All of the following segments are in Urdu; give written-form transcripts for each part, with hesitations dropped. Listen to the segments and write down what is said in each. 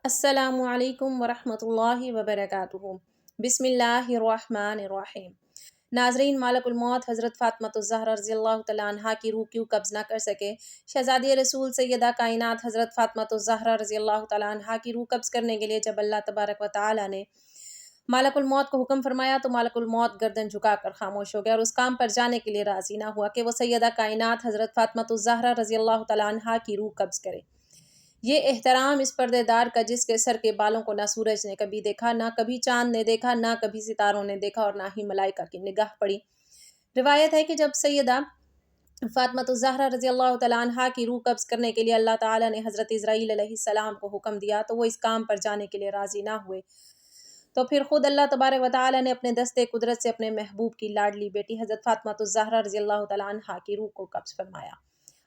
السلام علیکم ورحمۃ اللہ وبرکاتہ۔ بسم اللہ الرحمن الرحیم۔ ناظرین، مالک الموت حضرت فاطمۃ الزہرا رضی اللہ تعالیٰ عنہا کی روح کیوں قبض نہ کر سکے؟ شہزادی رسول سیدہ کائنات حضرت فاطمۃ الزہرا رضی اللہ تعالیٰ عنہا کی روح قبض کرنے کے لیے جب اللہ تبارک و تعالیٰ نے مالک الموت کو حکم فرمایا تو مالک الموت گردن جھکا کر خاموش ہو گیا اور اس کام پر جانے کے لیے راضی نہ ہوا کہ وہ سیدہ کائنات حضرت فاطمۃ الزہرا رضی اللہ تعالیٰ عنہا کی روح قبض کرے۔ یہ احترام اس پردے دار کا جس کے سر کے بالوں کو نہ سورج نے کبھی دیکھا، نہ کبھی چاند نے دیکھا، نہ کبھی ستاروں نے دیکھا اور نہ ہی ملائکہ کی نگاہ پڑی۔ روایت ہے کہ جب سیدہ فاطمۃ الزہرا رضی اللہ تعالیٰ عنہا کی روح قبض کرنے کے لیے اللہ تعالیٰ نے حضرت اسرائیل علیہ السلام کو حکم دیا تو وہ اس کام پر جانے کے لیے راضی نہ ہوئے، تو پھر خود اللہ تبارک و تعالیٰ نے اپنے دستے قدرت سے اپنے محبوب کی لاڈلی بیٹی حضرت فاطمۃ الزہرا رضی اللہ تعالیٰ عنہا کی روح کو قبض فرمایا۔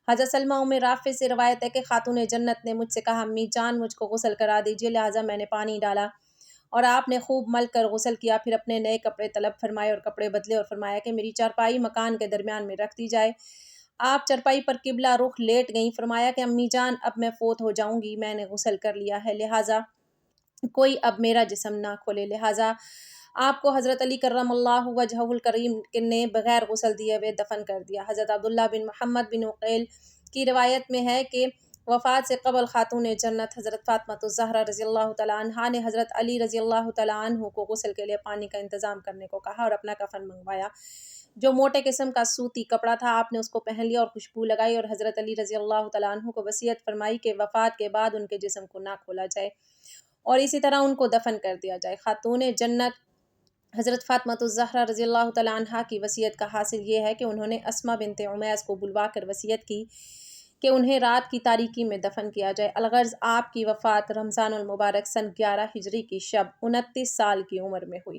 حضرت سلمہ ام رافع سے روایت ہے کہ خاتون جنت نے مجھ سے کہا، امی جان مجھ کو غسل کرا دیجیے، لہٰذا میں نے پانی ڈالا اور آپ نے خوب مل کر غسل کیا، پھر اپنے نئے کپڑے طلب فرمائے اور کپڑے بدلے اور فرمایا کہ میری چارپائی مکان کے درمیان میں رکھ دی جائے۔ آپ چارپائی پر قبلہ رخ لیٹ گئیں، فرمایا کہ امی جان اب میں فوت ہو جاؤں گی، میں نے غسل کر لیا ہے، لہٰذا کوئی اب میرا جسم نہ کھولے۔ لہٰذا آپ کو حضرت علی کرم اللہ وجہہ الکریم نے بغیر غسل دیے ہوئے دفن کر دیا۔ حضرت عبداللہ بن محمد بن عقیل کی روایت میں ہے کہ وفات سے قبل خاتون جنت حضرت فاطمۃ الزہرا رضی اللہ تعالیٰ عنہا نے حضرت علی رضی اللہ تعالیٰ عنہ کو غسل کے لیے پانی کا انتظام کرنے کو کہا اور اپنا کفن منگوایا، جو موٹے قسم کا سوتی کپڑا تھا۔ آپ نے اس کو پہن لیا اور خوشبو لگائی اور حضرت علی رضی اللہ تعالیٰ عنہ کو وصیت فرمائی کہ وفات کے بعد ان کے جسم کو نہ کھولا جائے اور اسی طرح ان کو دفن کر دیا جائے۔ خاتون جنت حضرت فاطمۃ الزہرا رضی اللہ تعالیٰ عنہا کی وصیت کا حاصل یہ ہے کہ انہوں نے اسما بنت عمیس کو بلوا کر وصیت کی کہ انہیں رات کی تاریکی میں دفن کیا جائے۔ الغرض آپ کی وفات رمضان المبارک سن 11 ہجری کی شب 29 سال کی عمر میں ہوئی۔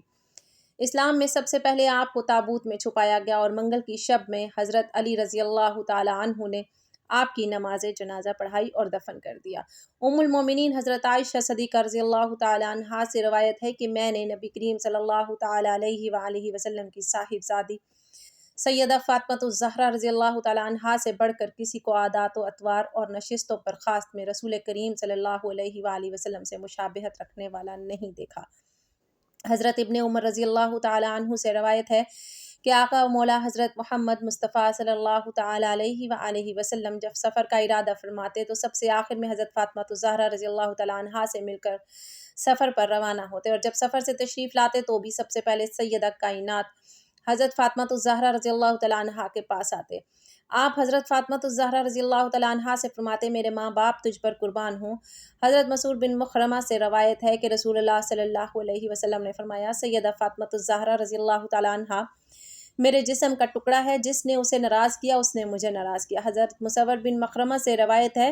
اسلام میں سب سے پہلے آپ کو تابوت میں چھپایا گیا اور منگل کی شب میں حضرت علی رضی اللہ تعالیٰ عنہ نے آپ کی نماز جنازہ پڑھائی اور دفن کر دیا۔ ام المومنین حضرت عائشہ صدیقہ رضی اللہ تعالیٰ عنہا سے روایت ہے کہ میں نے نبی کریم صلی اللہ تعالیٰ علیہ وآلہ وسلم کی صاحبزادی سیدہ فاطمۃ الزہرا رضی اللہ تعالیٰ عنہا سے بڑھ کر کسی کو عادات و اطوار اور نشست و برخاست میں رسول کریم صلی اللہ علیہ وآلہ وسلم سے مشابہت رکھنے والا نہیں دیکھا۔ حضرت ابن عمر رضی اللہ تعالیٰ عنہ سے روایت ہے کہ آقا و مولا حضرت محمد مصطفیٰ صلی اللہ تعالیٰ علیہ وآلہ وسلم جب سفر کا ارادہ فرماتے تو سب سے آخر میں حضرت فاطمۃ الزہرا رضی اللہ تعالیٰ عنہا سے مل کر سفر پر روانہ ہوتے اور جب سفر سے تشریف لاتے تو بھی سب سے پہلے سیدہ کائنات حضرت فاطمۃ الزہرا رضی اللہ تعالیٰ عنہا کے پاس آتے۔ آپ حضرت فاطمۃ الزہرا رضی اللہ تعالیٰ عنہا سے فرماتے، میرے ماں باپ تجھ پر قربان ہوں۔ حضرت مسعود بن مخرمہ سے روایت ہے کہ رسول اللہ صلی اللہ علیہ وسلم نے فرمایا، سیدہ فاطمۃ الزہرا رضی اللہ تعالیٰ عنہا میرے جسم کا ٹکڑا ہے، جس نے اسے ناراض کیا اس نے مجھے ناراض کیا۔ حضرت مصور بن مخرمہ سے روایت ہے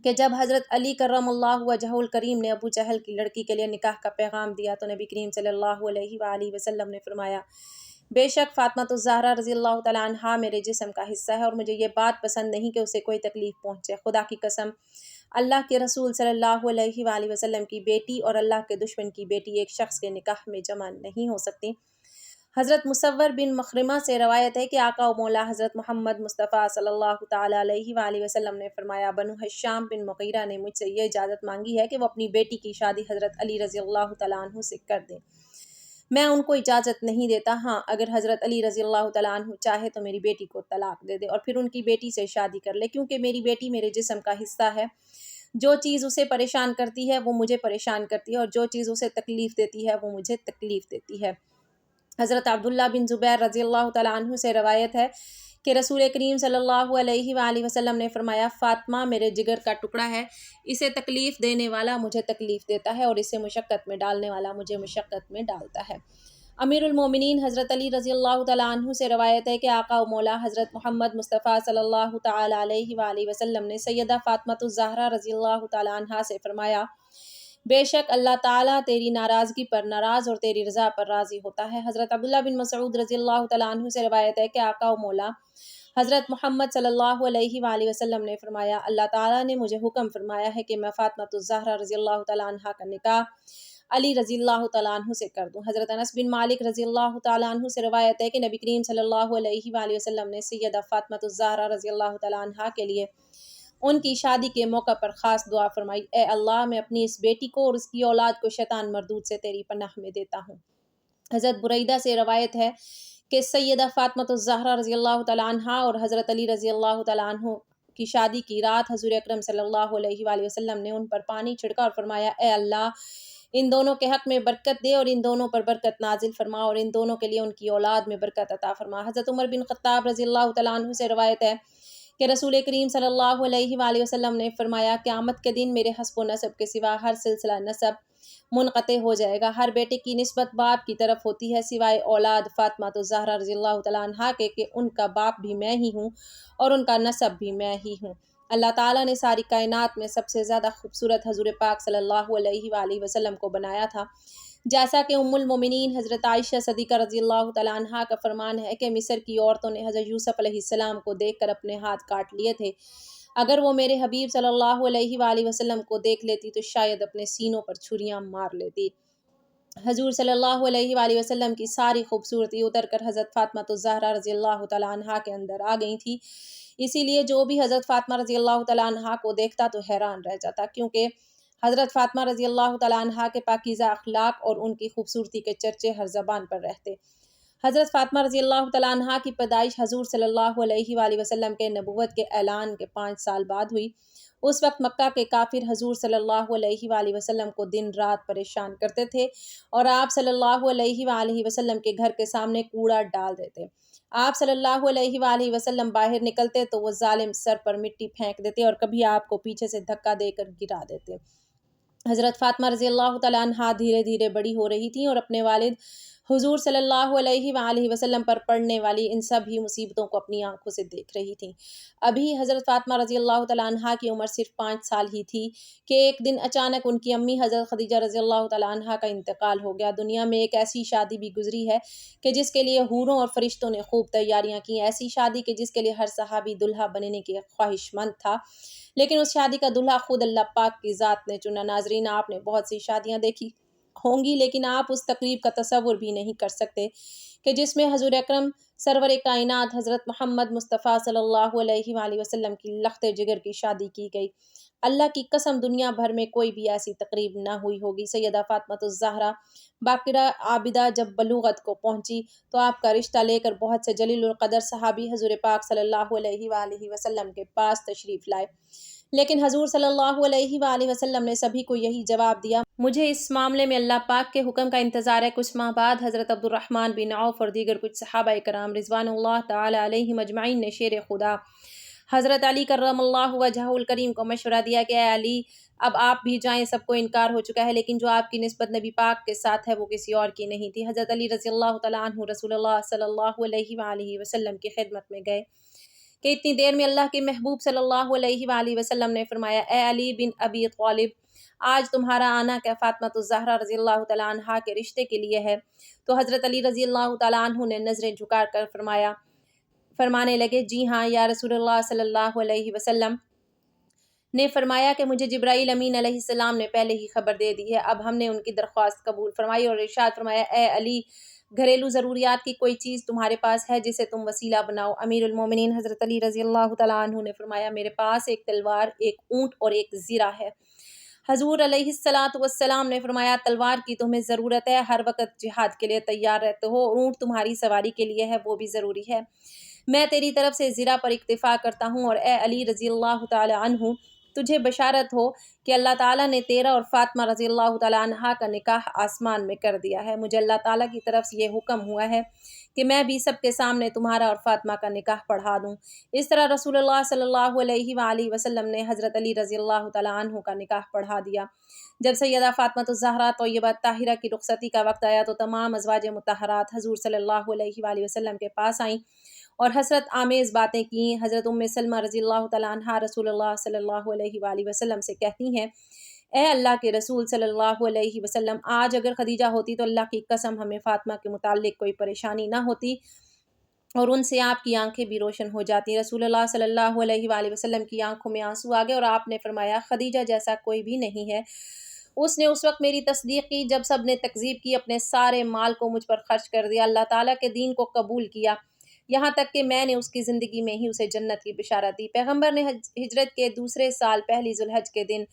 کہ جب حضرت علی کرم اللہ وجہہ الکریم نے ابو جہل کی لڑکی کے لیے نکاح کا پیغام دیا تو نبی کریم صلی اللہ علیہ وآلہ وسلم نے فرمایا، بے شک فاطمۃ الزہرا رضی اللہ تعالیٰ عنہا میرے جسم کا حصہ ہے اور مجھے یہ بات پسند نہیں کہ اسے کوئی تکلیف پہنچے۔ خدا کی قسم، اللہ کے رسول صلی اللہ علیہ وآلہ وسلم کی بیٹی اور اللہ کے دشمن کی بیٹی ایک شخص کے نکاح میں جمع نہیں ہو سکتی۔ حضرت مصور بن مخرمہ سے روایت ہے کہ آقا و مولا حضرت محمد مصطفیٰ صلی اللہ تعالیٰ علیہ وآلہ وسلم نے فرمایا، بنو ہشام بن مغیرہ نے مجھ سے یہ اجازت مانگی ہے کہ وہ اپنی بیٹی کی شادی حضرت علی رضی اللہ تعالیٰ عنہ سے کر دیں۔ میں ان کو اجازت نہیں دیتا، ہاں اگر حضرت علی رضی اللہ تعالیٰ عنہ چاہے تو میری بیٹی کو طلاق دے دے اور پھر ان کی بیٹی سے شادی کر لے، کیونکہ میری بیٹی میرے جسم کا حصہ ہے۔ جو چیز اسے پریشان کرتی ہے وہ مجھے پریشان کرتی ہے اور جو چیز اسے تکلیف دیتی ہے وہ مجھے تکلیف دیتی ہے۔ حضرت عبداللہ بن زبیر رضی اللہ تعالیٰ عنہ سے روایت ہے کہ رسول کریم صلی اللہ علیہ وآلہ وسلم نے فرمایا، فاطمہ میرے جگر کا ٹکڑا ہے، اسے تکلیف دینے والا مجھے تکلیف دیتا ہے اور اسے مشقت میں ڈالنے والا مجھے مشقت میں ڈالتا ہے۔ امیر المومنین حضرت علی رضی اللہ تعالیٰ عنہ سے روایت ہے کہ آقا و مولا حضرت محمد مصطفیٰ صلی اللہ تعالیٰ علیہ وآلہ وسلم نے سیدہ فاطمۃ الزہرا رضی اللہ تعالیٰ عنہا سے فرمایا، بے شک اللہ تعالیٰ تیری ناراضگی پر ناراض اور تیری رضا پر راضی ہوتا ہے۔ حضرت عبداللہ بن مسعود رضی اللہ تعالیٰ عنہ سے روایت ہے کہ آقا و مولا حضرت محمد صلی اللہ علیہ وآلہ وسلم نے فرمایا، اللہ تعالیٰ نے مجھے حکم فرمایا ہے کہ میں فاطمۃ الزہرا رضی اللہ تعالیٰ عنہا کا نکاح علی رضی اللہ تعالیٰ عنہ سے کر دوں۔ حضرت انس بن مالک رضی اللہ تعالیٰ عنہ سے روایت ہے کہ نبی کریم صلی اللہ علیہ وآلہ وسلم نے سیدہ فاطمۃ الزہرا رضی اللہ تعالیٰ عنہا کے لیے ان کی شادی کے موقع پر خاص دعا فرمائی، اے اللہ میں اپنی اس بیٹی کو اور اس کی اولاد کو شیطان مردود سے تیری پناہ میں دیتا ہوں۔ حضرت بریدہ سے روایت ہے کہ سیدہ فاطمۃ الزہرا رضی اللہ تعالیٰ عنہا اور حضرت علی رضی اللہ تعالیٰ عنہ کی شادی کی رات حضور اکرم صلی اللہ علیہ وآلہ وسلم نے ان پر پانی چھڑکا اور فرمایا، اے اللہ ان دونوں کے حق میں برکت دے اور ان دونوں پر برکت نازل فرما اور ان دونوں کے لیے ان کی اولاد میں برکت عطا فرما۔ حضرت عمر بن خطاب رضی اللہ تعالیٰ عنہ سے روایت ہے کہ رسول کریم صلی اللہ علیہ وآلہ وسلم نے فرمایا، قیامت کے دن میرے حسب و نسب کے سوا ہر سلسلہ نسب منقطع ہو جائے گا۔ ہر بیٹے کی نسبت باپ کی طرف ہوتی ہے سوائے اولاد فاطمہ الزہرا رضی اللہ تعالیٰ عنہا کے کہ ان کا باپ بھی میں ہی ہوں اور ان کا نسب بھی میں ہی ہوں۔ اللہ تعالیٰ نے ساری کائنات میں سب سے زیادہ خوبصورت حضور پاک صلی اللہ علیہ وآلہ وسلم کو بنایا تھا، جیسا کہ ام المومنین حضرت عائشہ صدیقہ رضی اللہ تعالیٰ عنہا کا فرمان ہے کہ مصر کی عورتوں نے حضرت یوسف علیہ السلام کو دیکھ کر اپنے ہاتھ کاٹ لیے تھے۔ اگر وہ میرے حبیب صلی اللہ علیہ وآلہ وسلم کو دیکھ لیتی تو شاید اپنے سینوں پر چھریاں مار لیتی۔ حضور صلی اللہ علیہ وآلہ وسلم کی ساری خوبصورتی اتر کر حضرت فاطمہ الزہرا رضی اللہ تعالیٰ عنہا کے اندر آ گئی تھی، اسی لیے جو بھی حضرت فاطمہ رضی اللہ تعالیٰ عنہا کو دیکھتا تو حیران رہ جاتا، کیونکہ حضرت فاطمہ رضی اللہ تعالیٰ عنہا کے پاکیزہ اخلاق اور ان کی خوبصورتی کے چرچے ہر زبان پر رہتے۔ حضرت فاطمہ رضی اللہ تعالیٰ عنہا کی پیدائش حضور صلی اللہ علیہ وآلہ وسلم کے نبوت کے اعلان کے 5 سال بعد ہوئی۔ اس وقت مکہ کے کافر حضور صلی اللہ علیہ وآلہ وسلم کو دن رات پریشان کرتے تھے اور آپ صلی اللہ علیہ وآلہ وسلم کے گھر کے سامنے کوڑا ڈال دیتے۔ آپ صلی اللہ علیہ وآلہ وسلم باہر نکلتے تو وہ ظالم سر پر مٹی پھینک دیتے اور کبھی آپ کو پیچھے سے دھکا دے کر گرا دیتے۔ حضرت فاطمہ رضی اللہ تعالیٰ عنہا دھیرے دھیرے بڑی ہو رہی تھیں اور اپنے والد حضور صلی اللہ علیہ وآلہ وسلم پر پڑنے والی ان سب ہی مصیبتوں کو اپنی آنکھوں سے دیکھ رہی تھیں۔ ابھی حضرت فاطمہ رضی اللہ تعالیٰ عنہا کی عمر صرف 5 سال ہی تھی کہ ایک دن اچانک ان کی امی حضرت خدیجہ رضی اللہ تعالیٰ عنہا کا انتقال ہو گیا۔ دنیا میں ایک ایسی شادی بھی گزری ہے کہ جس کے لیے حوروں اور فرشتوں نے خوب تیاریاں کی، ایسی شادی کہ جس کے لیے ہر صحابی دلہا بننے کے خواہش مند تھا، لیکن اس شادی کا دلہا خود اللہ پاک کی ذات نے چنا۔ ناظرین، آپ نے بہت سی شادیاں دیکھی ہوں گی، لیکن آپ اس تقریب کا تصور بھی نہیں کر سکتے کہ جس میں حضور اکرم سرور کائنات حضرت محمد مصطفیٰ صلی اللہ علیہ وآلہ وسلم کی لخت جگر کی شادی کی گئی۔ اللہ کی قسم دنیا بھر میں کوئی بھی ایسی تقریب نہ ہوئی ہوگی۔ سیدہ فاطمہ الزہرا باقرہ عابدہ جب بلوغت کو پہنچی تو آپ کا رشتہ لے کر بہت سے جلیل القدر صحابی حضور پاک صلی اللہ علیہ وآلہ وسلم کے پاس تشریف لائے، لیکن حضور صلی اللہ علیہ وآلہ وسلم نے سبھی کو یہی جواب دیا، مجھے اس معاملے میں اللہ پاک کے حکم کا انتظار ہے۔ کچھ ماہ بعد حضرت عبد الرحمن بن عوف اور دیگر کچھ صحابہ کرام رضوان اللہ تعالی علیہم اجمعین نے شیر خدا حضرت علی کرم اللہ وجہہ الکریم کو مشورہ دیا کہ اے علی، اب آپ بھی جائیں، سب کو انکار ہو چکا ہے، لیکن جو آپ کی نسبت نبی پاک کے ساتھ ہے وہ کسی اور کی نہیں تھی۔ حضرت علی رضی اللہ تعالیٰ عنہ رسول اللہ صلی اللہ علیہ وآلہ وسلم کی خدمت میں گئے کہ اتنی دیر میں اللہ کے محبوب صلی اللہ علیہ وآلہ وسلم نے فرمایا، اے علی بن ابی طالب، آج تمہارا آنا کیا فاطمہ الزہرا رضی اللہ تعالیٰ عنہا کے رشتے کے لیے ہے؟ تو حضرت علی رضی اللہ تعالیٰ عنہ نے نظریں جھکا کر فرمانے لگے، جی ہاں یا رسول اللہ صلی اللہ علیہ وسلم نے فرمایا کہ مجھے جبرائیل امین علیہ السلام نے پہلے ہی خبر دے دی ہے۔ اب ہم نے ان کی درخواست قبول فرمائی اور ارشاد فرمایا، اے علی، گھریلو ضروریات کی کوئی چیز تمہارے پاس ہے جسے تم وسیلہ بناؤ؟ امیر المومنین حضرت علی رضی اللہ تعالیٰ عنہ نے فرمایا، میرے پاس ایک تلوار، ایک اونٹ اور ایک زرہ ہے۔ حضور علیہ الصلاۃ والسلام نے فرمایا، تلوار کی تمہیں ضرورت ہے، ہر وقت جہاد کے لیے تیار رہتے ہو، اور اونٹ تمہاری سواری کے لیے ہے، وہ بھی ضروری ہے۔ میں تیری طرف سے زرہ پر اکتفا کرتا ہوں، اور اے علی رضی اللہ تعالی عنہ، تجھے بشارت ہو کہ اللہ تعالیٰ نے تیرا اور فاطمہ رضی اللہ تعالیٰ عنہا کا نکاح آسمان میں کر دیا ہے۔ مجھے اللہ تعالیٰ کی طرف سے یہ حکم ہوا ہے کہ میں بھی سب کے سامنے تمہارا اور فاطمہ کا نکاح پڑھا دوں۔ اس طرح رسول اللہ صلی اللہ علیہ وآلہ وسلم نے حضرت علی رضی اللہ تعالیٰ عنہ کا نکاح پڑھا دیا۔ جب سیدہ فاطمہ الزہرا طیبہ طاہرہ کی رخصتی کا وقت آیا تو تمام ازواج مطہرات حضور صلی اللہ علیہ وآلہ وسلم کے پاس آئیں اور حسرت آمیز باتیں کیں۔ حضرت ام سلمہ رضی اللہ تعالیٰ عنہا رسول اللہ صلی اللہ علیہ وآلہ وسلم سے کہتی ہیں، اے اللہ کے رسول صلی اللہ علیہ وسلم، آج اگر خدیجہ ہوتی تو اللہ کی قسم ہمیں فاطمہ کے متعلق کوئی پریشانی نہ ہوتی اور ان سے آپ کی آنکھیں بھی روشن ہو جاتی۔ رسول اللہ صلی اللہ علیہ وآلہ وسلم کی آنکھوں میں آنسو آ گئے اور آپ نے فرمایا، خدیجہ جیسا کوئی بھی نہیں ہے، اس نے اس وقت میری تصدیق کی جب سب نے تکذیب کی، اپنے سارے مال کو مجھ پر خرچ کر دیا، اللہ تعالیٰ کے دین کو قبول کیا، یہاں تک کہ میں نے اس کی زندگی میں ہی اسے جنت کی بشارت دی۔ پیغمبر نے ہجرت کے دوسرے سال پہلی ذوالحج کے دن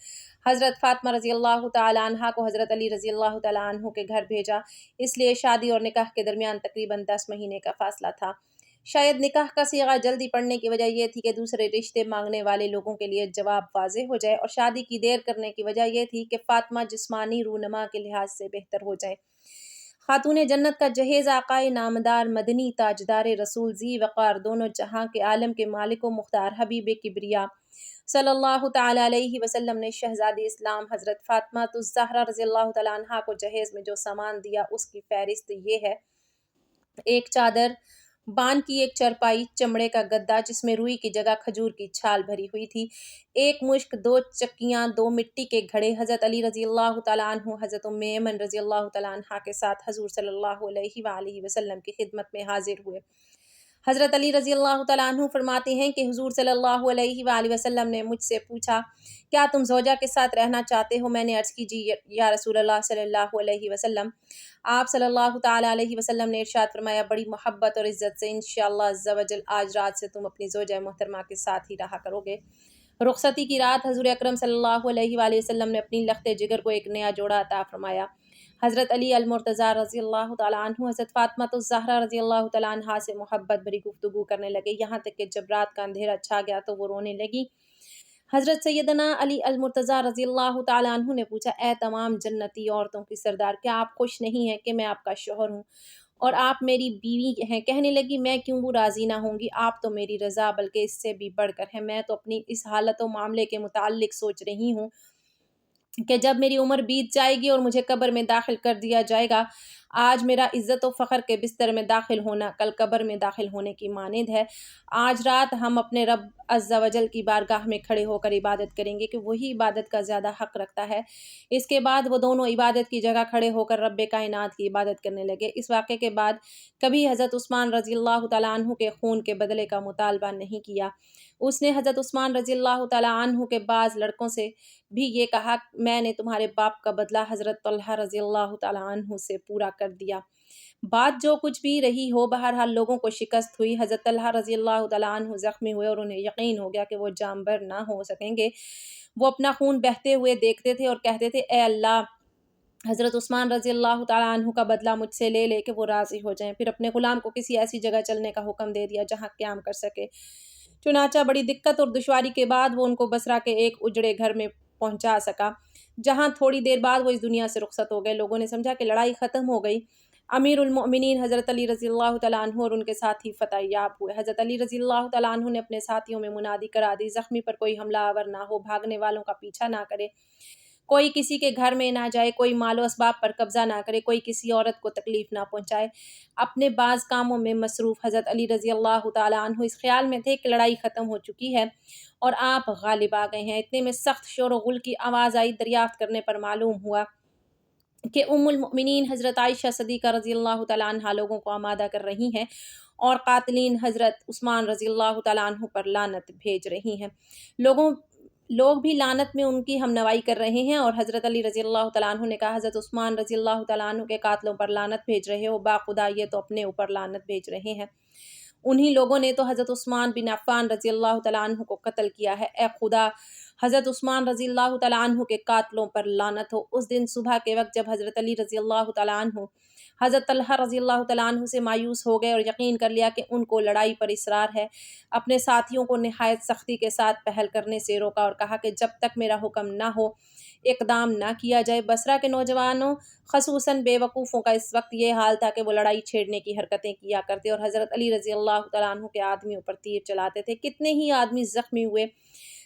حضرت فاطمہ رضی اللہ تعالیٰ عنہ کو حضرت علی رضی اللہ تعالیٰ عنہ کے گھر بھیجا، اس لیے شادی اور نکاح کے درمیان تقریباً 10 مہینے کا فاصلہ تھا۔ شاید نکاح کا صیغہ جلدی پڑنے کی وجہ یہ تھی کہ دوسرے رشتے مانگنے والے لوگوں کے لیے جواب واضح ہو جائے، اور شادی کی دیر کرنے کی وجہ یہ تھی کہ فاطمہ جسمانی رونما کے لحاظ سے بہتر ہو جائے۔ خاتون جنت کا جہیز آقائے نامدار مدنی تاجدار رسول ذی وقار دونوں جہاں کے عالم کے مالک و مختار حبیب کبریا صلی اللہ تعالیٰ علیہ وسلم نے شہزادی اسلام حضرت فاطمہ الزہرا رضی اللہ تعالیٰ عنہا کو جہیز میں جو سامان دیا اس کی فہرست یہ ہے: ایک چادر، بان کی ایک چرپائی، چمڑے کا گدا جس میں روئی کی جگہ کھجور کی چھال بھری ہوئی تھی، ایک مشک، 2 چکیاں، 2 مٹی کے گھڑے۔ حضرت علی رضی اللہ تعالیٰ عنہ حضرت ام ایمن رضی اللہ تعالیٰ عنہ کے ساتھ حضور صلی اللہ علیہ وآلہ وسلم کی خدمت میں حاضر ہوئے۔ حضرت علی رضی اللہ تعالیٰ عنہ فرماتے ہیں کہ حضور صلی اللہ علیہ وآلہ وسلم نے مجھ سے پوچھا، کیا تم زوجہ کے ساتھ رہنا چاہتے ہو؟ میں نے عرض کی، جی یا رسول اللہ صلی اللہ علیہ وسلم۔ آپ صلی اللہ تعالیٰ علیہ وسلم نے ارشاد فرمایا، بڑی محبت اور عزت سے انشاءاللہ عز و جل آج رات سے تم اپنی زوجہ محترمہ کے ساتھ ہی رہا کرو گے۔ رخصتی کی رات حضور اکرم صلی اللہ علیہ وآلہ وسلم نے اپنی لخت جگر کو ایک نیا جوڑا عطا فرمایا۔ حضرت علی المرتضیٰ رضی اللہ تعالیٰ عنہ حضرت فاطمہ الزہرا رضی اللہ تعالیٰ عنہا سے محبت بھری گفتگو کرنے لگے، یہاں تک کہ جب رات کا اندھیرا چھا گیا تو وہ رونے لگی۔ حضرت سیدنا علی المرتضیٰ رضی اللہ تعالیٰ عنہ نے پوچھا، اے تمام جنتی عورتوں کی سردار، کیا آپ خوش نہیں ہیں کہ میں آپ کا شوہر ہوں اور آپ میری بیوی ہیں؟ کہنے لگی، میں کیوں راضی نہ ہوں گی، آپ تو میری رضا بلکہ اس سے بھی بڑھ کر ہے۔ میں تو اپنی اس حالت و معاملے کے متعلق سوچ رہی ہوں کہ جب میری عمر بیت جائے گی اور مجھے قبر میں داخل کر دیا جائے گا، آج میرا عزت و فخر کے بستر میں داخل ہونا کل قبر میں داخل ہونے کی مانند ہے۔ آج رات ہم اپنے رب عز و جل کی بارگاہ میں کھڑے ہو کر عبادت کریں گے کہ وہی عبادت کا زیادہ حق رکھتا ہے۔ اس کے بعد وہ دونوں عبادت کی جگہ کھڑے ہو کر رب کائنات کی عبادت کرنے لگے۔ اس واقعے کے بعد کبھی حضرت عثمان رضی اللہ تعالیٰ عنہ کے خون کے بدلے کا مطالبہ نہیں کیا۔ اس نے حضرت عثمان رضی اللہ تعالیٰ عنہ کے بعض لڑکوں سے بھی یہ کہا، میں نے تمہارے باپ کا بدلہ حضرت طلحہ رضی اللہ تعالیٰ عنہ سے پورا کر دیا۔ بات جو کچھ بھی رہی ہو، بہرحال لوگوں کو شکست ہوئی۔ حضرت طلحہ رضی اللہ تعالیٰ عنہ زخمی ہوئے اور انہیں یقین ہو گیا کہ وہ جانبر نہ ہو سکیں گے۔ وہ اپنا خون بہتے ہوئے دیکھتے تھے اور کہتے تھے، اے اللہ، حضرت عثمان رضی اللہ تعالیٰ عنہ کا بدلہ مجھ سے لے لے کہ وہ راضی ہو جائیں۔ پھر اپنے غلام کو کسی ایسی جگہ چلنے کا حکم دے دیا جہاں قیام کر سکے۔ چنانچہ بڑی دقت اور دشواری کے بعد وہ ان کو بصرہ کے ایک اجڑے گھر میں پہنچا سکا، جہاں تھوڑی دیر بعد وہ اس دنیا سے رخصت ہو گئے۔ لوگوں نے سمجھا کہ لڑائی ختم ہو گئی۔ امیر المؤمنین حضرت علی رضی اللہ تعالیٰ عنہ اور ان کے ساتھی فتح یاب ہوئے۔ حضرت علی رضی اللہ تعالیٰ عنہ نے اپنے ساتھیوں میں منادی کرا دی، زخمی پر کوئی حملہ آور نہ ہو، بھاگنے والوں کا پیچھا نہ کرے، کوئی کسی کے گھر میں نہ جائے، کوئی مال و اسباب پر قبضہ نہ کرے، کوئی کسی عورت کو تکلیف نہ پہنچائے۔ اپنے بعض کاموں میں مصروف حضرت علی رضی اللہ تعالیٰ عنہ اس خیال میں تھے کہ لڑائی ختم ہو چکی ہے اور آپ غالب آ گئے ہیں۔ اتنے میں سخت شور و غل کی آواز آئی۔ دریافت کرنے پر معلوم ہوا کہ ام المؤمنین حضرت عائشہ صدیقہ رضی اللہ تعالیٰ عنہ لوگوں کو آمادہ کر رہی ہیں اور قاتلین حضرت عثمان رضی اللہ تعالیٰ عنہ پر لعنت بھیج رہی ہیں۔ لوگ بھی لعنت میں ان کی ہم نوائی کر رہے ہیں، اور حضرت علی رضی اللہ تعالیٰ عنہ نے کہا، حضرت عثمان رضی اللہ تعالیٰ عنہ کے قاتلوں پر لعنت بھیج رہے ہو، باخدا یہ تو اپنے اوپر لعنت بھیج رہے ہیں۔ انہی لوگوں نے تو حضرت عثمان بن عفان رضی اللہ تعالیٰ عنہ کو قتل کیا ہے۔ اے خدا، حضرت عثمان رضی اللہ تعالیٰ عنہ کے قاتلوں پر لعنت ہو۔ اس دن صبح کے وقت جب حضرت علی رضی اللہ تعالیٰ عنہ حضرت طلحہ رضی اللہ تعالیٰ عنہ سے مایوس ہو گئے اور یقین کر لیا کہ ان کو لڑائی پر اصرار ہے، اپنے ساتھیوں کو نہایت سختی کے ساتھ پہل کرنے سے روکا اور کہا کہ جب تک میرا حکم نہ ہو اقدام نہ کیا جائے۔ بصرہ کے نوجوانوں خصوصاً بے وقوفوں کا اس وقت یہ حال تھا کہ وہ لڑائی چھیڑنے کی حرکتیں کیا کرتے اور حضرت علی رضی اللہ تعالیٰ عنہ کے آدمیوں پر تیر چلاتے تھے۔ کتنے ہی آدمی زخمی ہوئے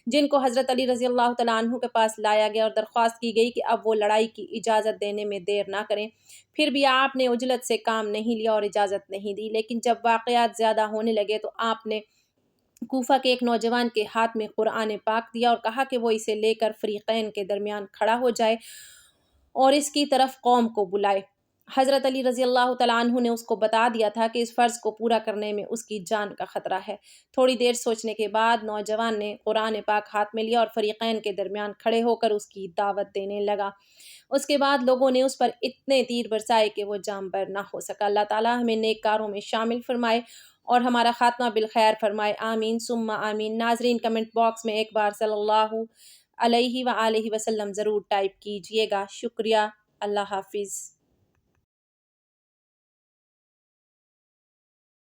جن کو حضرت علی رضی اللہ تعالیٰ عنہ کے پاس لایا گیا اور درخواست کی گئی کہ اب وہ لڑائی کی اجازت دینے میں دیر نہ کریں۔ پھر بھی آپ نے عجلت سے کام نہیں لیا اور اجازت نہیں دی، لیکن جب واقعات زیادہ ہونے لگے تو آپ نے کوفہ کے ایک نوجوان کے ہاتھ میں قرآن پاک دیا اور کہا کہ وہ اسے لے کر فریقین کے درمیان کھڑا ہو جائے اور اس کی طرف قوم کو بلائے۔ حضرت علی رضی اللہ تعالیٰ عنہ نے اس کو بتا دیا تھا کہ اس فرض کو پورا کرنے میں اس کی جان کا خطرہ ہے۔ تھوڑی دیر سوچنے کے بعد نوجوان نے قرآن پاک ہاتھ میں لیا اور فریقین کے درمیان کھڑے ہو کر اس کی دعوت دینے لگا۔ اس کے بعد لوگوں نے اس پر اتنے تیر برسائے کہ وہ جانبر نہ ہو سکا۔ اللہ تعالیٰ ہمیں نیک کاروں میں شامل فرمائے اور ہمارا خاتمہ بالخیر فرمائے، آمین ثم آمین۔ ناظرین کمنٹ باکس میں ایک بار صلی اللہ علیہ وآلہ وسلم ضرور ٹائپ کیجئے گا۔ شکریہ، اللہ حافظ۔